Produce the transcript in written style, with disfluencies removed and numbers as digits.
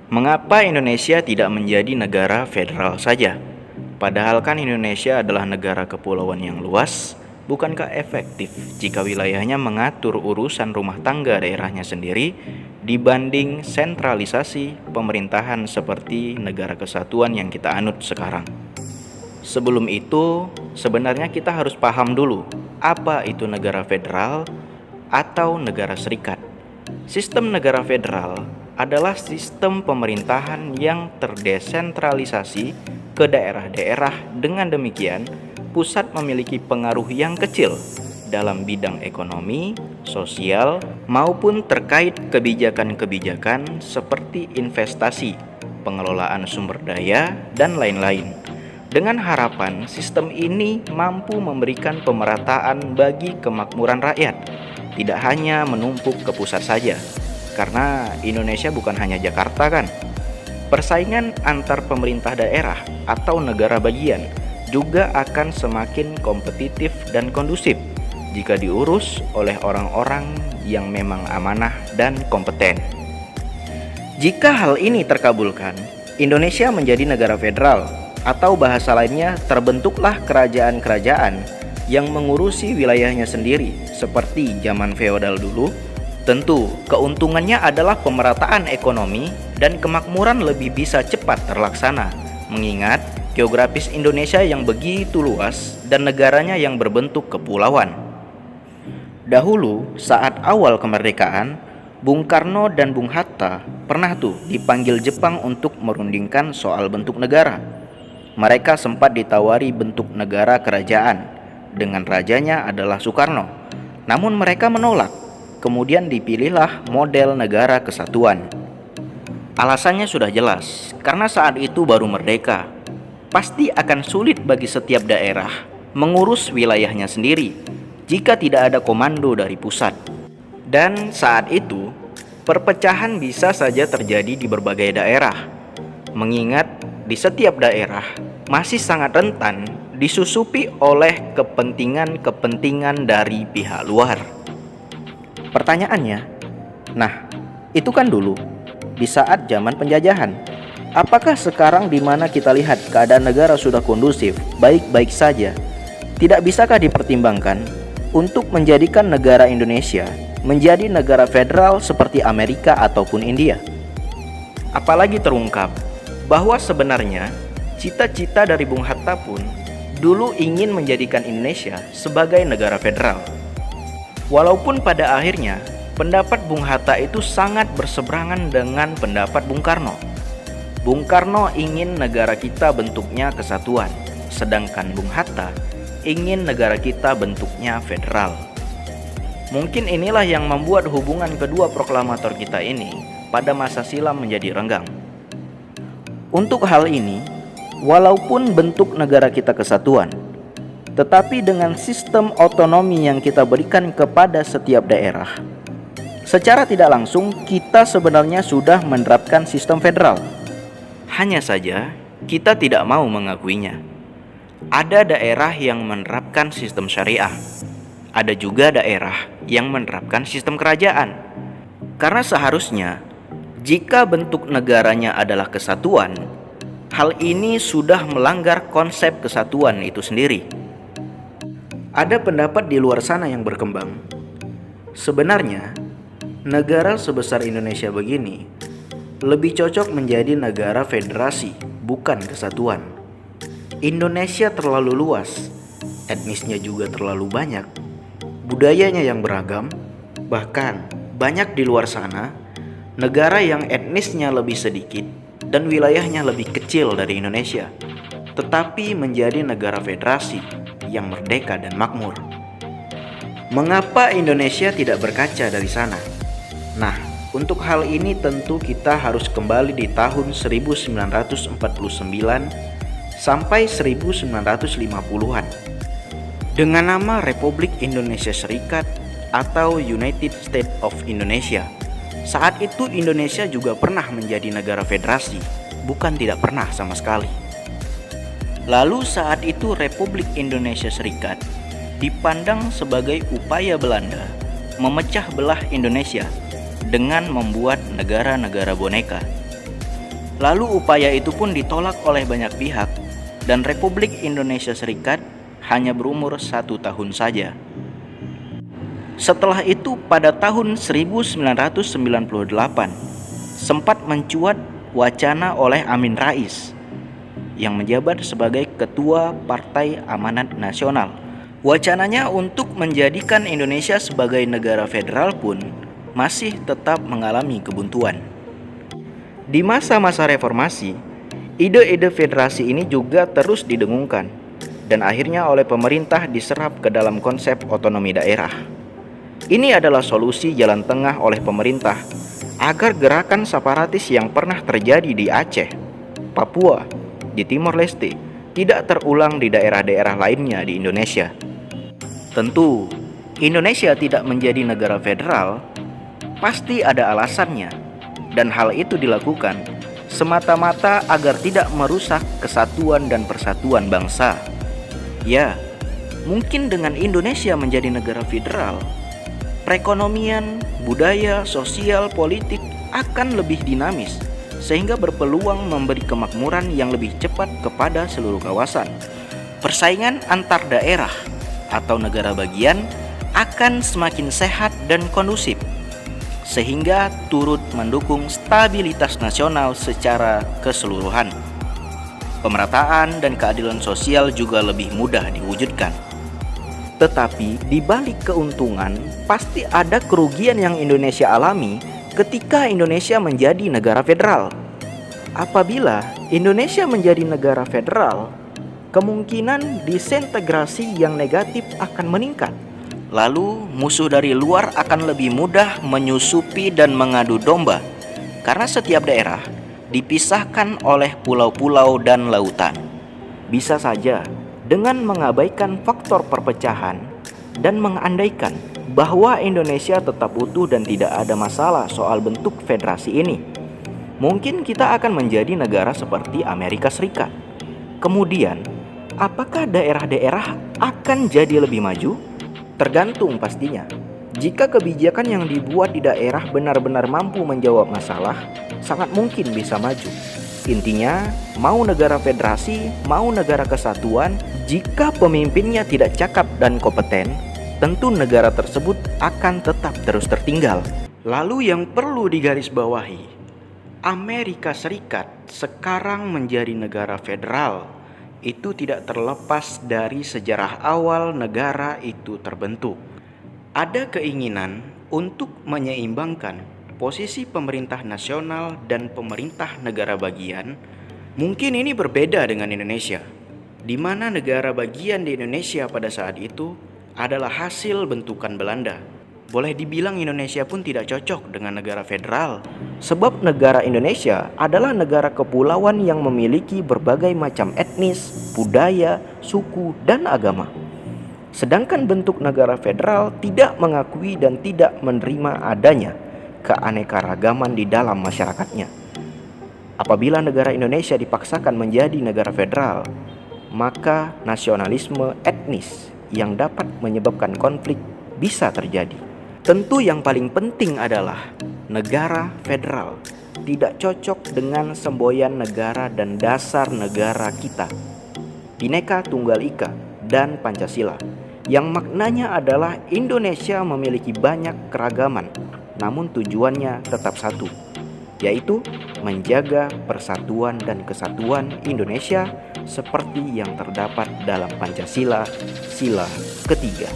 Mengapa Indonesia tidak menjadi negara federal saja? Padahal kan Indonesia adalah negara kepulauan yang luas. Bukankah efektif jika wilayahnya mengatur urusan rumah tangga daerahnya sendiri dibanding sentralisasi pemerintahan seperti negara kesatuan yang kita anut sekarang? Sebelum itu, sebenarnya kita harus paham dulu apa itu negara federal atau negara serikat. Sistem negara federal adalah sistem pemerintahan yang terdesentralisasi ke daerah-daerah. Dengan demikian, pusat memiliki pengaruh yang kecil dalam bidang ekonomi, sosial, maupun terkait kebijakan-kebijakan seperti investasi, pengelolaan sumber daya, dan lain-lain. Dengan harapan sistem ini mampu memberikan pemerataan bagi kemakmuran rakyat, tidak hanya menumpuk ke pusat saja. Karena Indonesia bukan hanya Jakarta kan. Persaingan antar pemerintah daerah atau negara bagian juga akan semakin kompetitif dan kondusif jika diurus oleh orang-orang yang memang amanah dan kompeten. Jika hal ini terkabulkan, Indonesia menjadi negara federal, atau bahasa lainnya terbentuklah kerajaan-kerajaan yang mengurusi wilayahnya sendiri seperti zaman feodal dulu. Tentu, keuntungannya adalah pemerataan ekonomi dan kemakmuran lebih bisa cepat terlaksana, mengingat geografis Indonesia yang begitu luas dan negaranya yang berbentuk kepulauan. Dahulu, saat awal kemerdekaan, Bung Karno dan Bung Hatta pernah dipanggil Jepang untuk merundingkan soal bentuk negara. Mereka sempat ditawari bentuk negara kerajaan, dengan rajanya adalah Soekarno. Namun mereka menolak. Kemudian dipilihlah model negara kesatuan. Alasannya sudah jelas, karena saat itu baru merdeka. Pasti akan sulit bagi setiap daerah mengurus wilayahnya sendiri jika tidak ada komando dari pusat. Dan saat itu, perpecahan bisa saja terjadi di berbagai daerah. Mengingat di setiap daerah masih sangat rentan disusupi oleh kepentingan-kepentingan dari pihak luar. Pertanyaannya, nah itu kan dulu, di saat zaman penjajahan. Apakah sekarang di mana kita lihat keadaan negara sudah kondusif, baik-baik saja, tidak bisakah dipertimbangkan untuk menjadikan negara Indonesia menjadi negara federal seperti Amerika ataupun India? Apalagi terungkap bahwa sebenarnya cita-cita dari Bung Hatta pun dulu ingin menjadikan Indonesia sebagai negara federal. Walaupun pada akhirnya pendapat Bung Hatta itu sangat berseberangan dengan pendapat Bung Karno. Bung Karno ingin negara kita bentuknya kesatuan, sedangkan Bung Hatta ingin negara kita bentuknya federal. Mungkin inilah yang membuat hubungan kedua proklamator kita ini pada masa silam menjadi renggang. Untuk hal ini, walaupun bentuk negara kita kesatuan, tetapi dengan sistem otonomi yang kita berikan kepada setiap daerah, secara tidak langsung kita sebenarnya sudah menerapkan sistem federal. Hanya saja kita tidak mau mengakuinya. Ada daerah yang menerapkan sistem syariah. Ada juga daerah yang menerapkan sistem kerajaan. Karena seharusnya jika bentuk negaranya adalah kesatuan, hal ini sudah melanggar konsep kesatuan itu sendiri. Ada pendapat di luar sana yang berkembang. Sebenarnya, negara sebesar Indonesia begini lebih cocok menjadi negara federasi, bukan kesatuan. Indonesia terlalu luas, etnisnya juga terlalu banyak, budayanya yang beragam, bahkan banyak di luar sana negara yang etnisnya lebih sedikit dan wilayahnya lebih kecil dari Indonesia, tetapi menjadi negara federasi yang merdeka dan makmur. Mengapa Indonesia tidak berkaca dari sana? Nah, untuk hal ini tentu kita harus kembali di tahun 1949 sampai 1950-an dengan nama Republik Indonesia Serikat atau United States of Indonesia. Saat itu Indonesia juga pernah menjadi negara federasi, bukan tidak pernah sama sekali. Lalu saat itu Republik Indonesia Serikat dipandang sebagai upaya Belanda memecah belah Indonesia dengan membuat negara-negara boneka. Lalu upaya itu pun ditolak oleh banyak pihak dan Republik Indonesia Serikat hanya berumur 1 tahun saja. Setelah itu pada tahun 1998 sempat mencuat wacana oleh Amin Rais yang menjabat sebagai Ketua Partai Amanat Nasional. Wacananya untuk menjadikan Indonesia sebagai negara federal pun masih tetap mengalami kebuntuan. Di masa-masa reformasi, ide-ide federasi ini juga terus didengungkan dan akhirnya oleh pemerintah diserap ke dalam konsep otonomi daerah. Ini adalah solusi jalan tengah oleh pemerintah agar gerakan separatis yang pernah terjadi di Aceh, Papua, di Timor Leste tidak terulang di daerah-daerah lainnya di Indonesia. Tentu, Indonesia tidak menjadi negara federal pasti ada alasannya, dan hal itu dilakukan semata-mata agar tidak merusak kesatuan dan persatuan bangsa. Ya, mungkin dengan Indonesia menjadi negara federal, perekonomian, budaya, sosial, politik akan lebih dinamis sehingga berpeluang memberi kemakmuran yang lebih cepat kepada seluruh kawasan. Persaingan antar daerah atau negara bagian akan semakin sehat dan kondusif sehingga turut mendukung stabilitas nasional secara keseluruhan. Pemerataan dan keadilan sosial juga lebih mudah diwujudkan. Tetapi di balik keuntungan, pasti ada kerugian yang Indonesia alami ketika Indonesia menjadi negara federal. Apabila Indonesia menjadi negara federal, kemungkinan disintegrasi yang negatif akan meningkat. Lalu musuh dari luar akan lebih mudah menyusupi dan mengadu domba, karena setiap daerah dipisahkan oleh pulau-pulau dan lautan. Bisa saja dengan mengabaikan faktor perpecahan dan mengandaikan bahwa Indonesia tetap utuh dan tidak ada masalah soal bentuk federasi ini, mungkin kita akan menjadi negara seperti Amerika Serikat. Kemudian, apakah daerah-daerah akan jadi lebih maju? Tergantung pastinya. Jika kebijakan yang dibuat di daerah benar-benar mampu menjawab masalah, sangat mungkin bisa maju. Intinya, mau negara federasi, mau negara kesatuan, jika pemimpinnya tidak cakap dan kompeten, tentu negara tersebut akan tetap terus tertinggal. Lalu yang perlu digarisbawahi, Amerika Serikat sekarang menjadi negara federal. Itu tidak terlepas dari sejarah awal negara itu terbentuk. Ada keinginan untuk menyeimbangkan posisi pemerintah nasional dan pemerintah negara bagian. Mungkin ini berbeda dengan Indonesia, di mana negara bagian di Indonesia pada saat itu adalah hasil bentukan Belanda. Boleh dibilang Indonesia pun tidak cocok dengan negara federal, sebab negara Indonesia adalah negara kepulauan yang memiliki berbagai macam etnis, budaya, suku, dan agama. Sedangkan bentuk negara federal tidak mengakui dan tidak menerima adanya keanekaragaman di dalam masyarakatnya. Apabila negara Indonesia dipaksakan menjadi negara federal, maka nasionalisme etnis yang dapat menyebabkan konflik bisa terjadi. Tentu yang paling penting adalah negara federal tidak cocok dengan semboyan negara dan dasar negara kita, Bhinneka Tunggal Ika dan Pancasila, yang maknanya adalah Indonesia memiliki banyak keragaman, namun tujuannya tetap satu, yaitu menjaga persatuan dan kesatuan Indonesia seperti yang terdapat dalam Pancasila, sila ketiga.